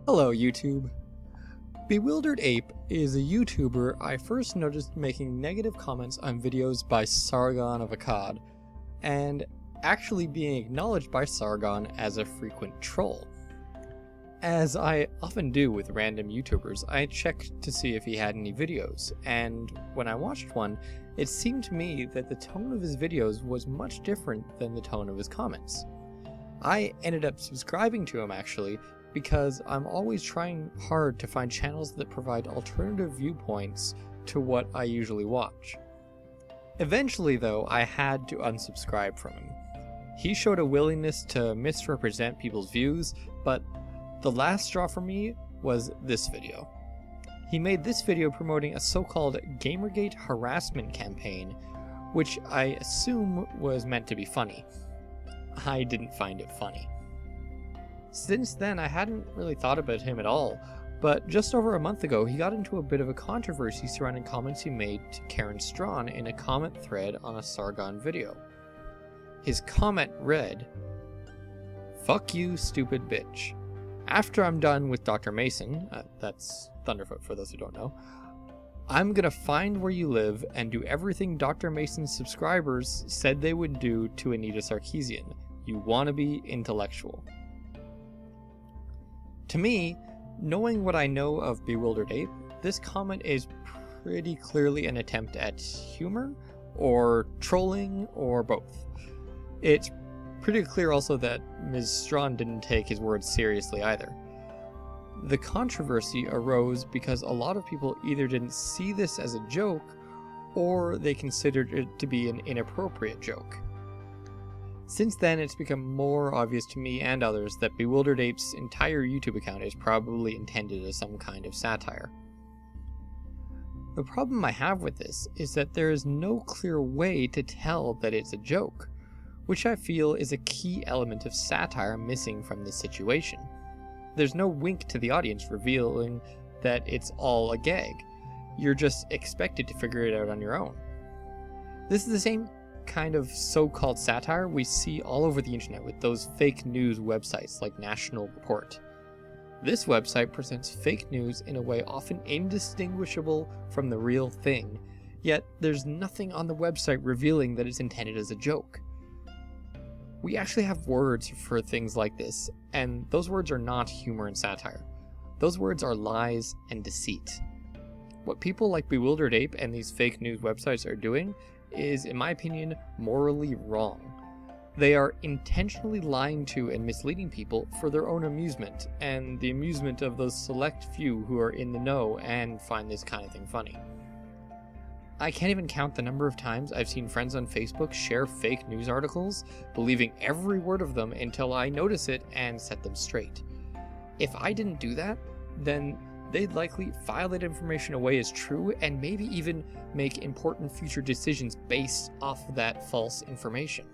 Hello YouTube. Bewildered Ape is a YouTuber I first noticed making negative comments on videos by Sargon of Akkad, and actually being acknowledged by Sargon as a frequent troll. As I often do with random YouTubers, I checked to see if he had any videos, and when I watched one, it seemed to me that the tone of his videos was much different than the tone of his comments. I ended up subscribing to him actually, because I'm always trying hard to find channels that provide alternative viewpoints to what I usually watch. Eventually though, I had to unsubscribe from him. He showed a willingness to misrepresent people's views, but the last straw for me was this video. He made this video promoting a so-called Gamergate harassment campaign, which I assume was meant to be funny. I didn't find it funny. Since then, I hadn't really thought about him at all, but just over a month ago, he got into a bit of a controversy surrounding comments he made to Karen Strawn in a comment thread on a Sargon video. His comment read, "Fuck you, stupid bitch. After I'm done with Dr. Mason," that's Thunderfoot for those who don't know, "I'm gonna find where you live and do everything Dr. Mason's subscribers said they would do to Anita Sarkeesian. You wannabe intellectual." To me, knowing what I know of Bewildered Ape, this comment is pretty clearly an attempt at humor, or trolling, or both. It's pretty clear also that Ms. Strawn didn't take his words seriously either. The controversy arose because a lot of people either didn't see this as a joke, or they considered it to be an inappropriate joke. Since then, it's become more obvious to me and others that Bewildered Ape's entire YouTube account is probably intended as some kind of satire. The problem I have with this is that there is no clear way to tell that it's a joke, which I feel is a key element of satire missing from this situation. There's no wink to the audience revealing that it's all a gag. You're just expected to figure it out on your own. This is the same kind of so-called satire we see all over the internet with those fake news websites like National Report. This website presents fake news in a way often indistinguishable from the real thing, yet there's nothing on the website revealing that it's intended as a joke. We actually have words for things like this, and those words are not humor and satire. Those words are lies and deceit. What people like Bewildered Ape and these fake news websites are doing is, in my opinion, morally wrong. They are intentionally lying to and misleading people for their own amusement, and the amusement of those select few who are in the know and find this kind of thing funny. I can't even count the number of times I've seen friends on Facebook share fake news articles, believing every word of them until I notice it and set them straight. If I didn't do that, then they'd likely file that information away as true and maybe even make important future decisions based off of that false information.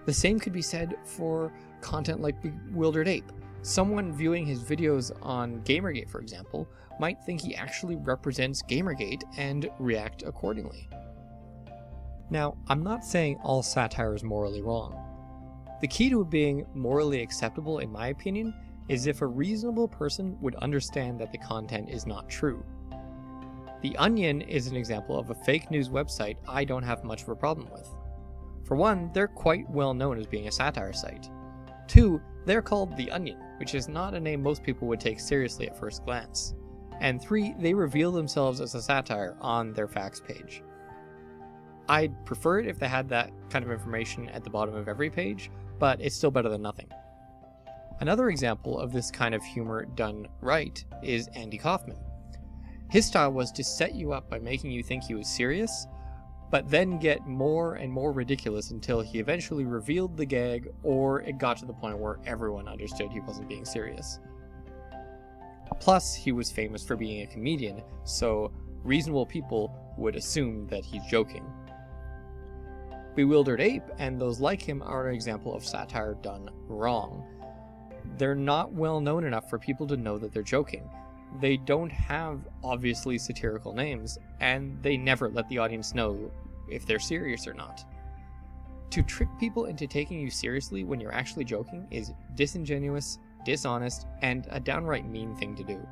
The same could be said for content like Bewildered Ape. Someone viewing his videos on Gamergate, for example, might think he actually represents Gamergate and react accordingly. Now, I'm not saying all satire is morally wrong. The key to it being morally acceptable, in my opinion, is if a reasonable person would understand that the content is not true. The Onion is an example of a fake news website I don't have much of a problem with. For one, they're quite well known as being a satire site. Two, they're called The Onion, which is not a name most people would take seriously at first glance. And three, they reveal themselves as a satire on their facts page. I'd prefer it if they had that kind of information at the bottom of every page, but it's still better than nothing. Another example of this kind of humor done right is Andy Kaufman. His style was to set you up by making you think he was serious, but then get more and more ridiculous until he eventually revealed the gag, or it got to the point where everyone understood he wasn't being serious. Plus, he was famous for being a comedian, so reasonable people would assume that he's joking. Bewildered Ape and those like him are an example of satire done wrong. They're not well known enough for people to know that they're joking. They don't have obviously satirical names, and they never let the audience know if they're serious or not. To trick people into taking you seriously when you're actually joking is disingenuous dishonest, and a downright mean thing to do.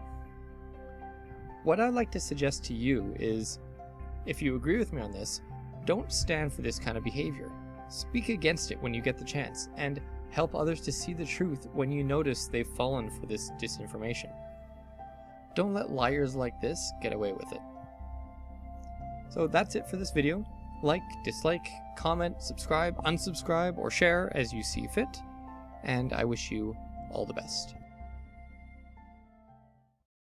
What I'd like to suggest to you is, if you agree with me on this, don't stand for this kind of behavior. Speak against it when you get the chance, and help others to see the truth when you notice they've fallen for this disinformation. Don't let liars like this get away with it. So that's it for this video. Like, dislike, comment, subscribe, unsubscribe, or share as you see fit, and I wish you all the best.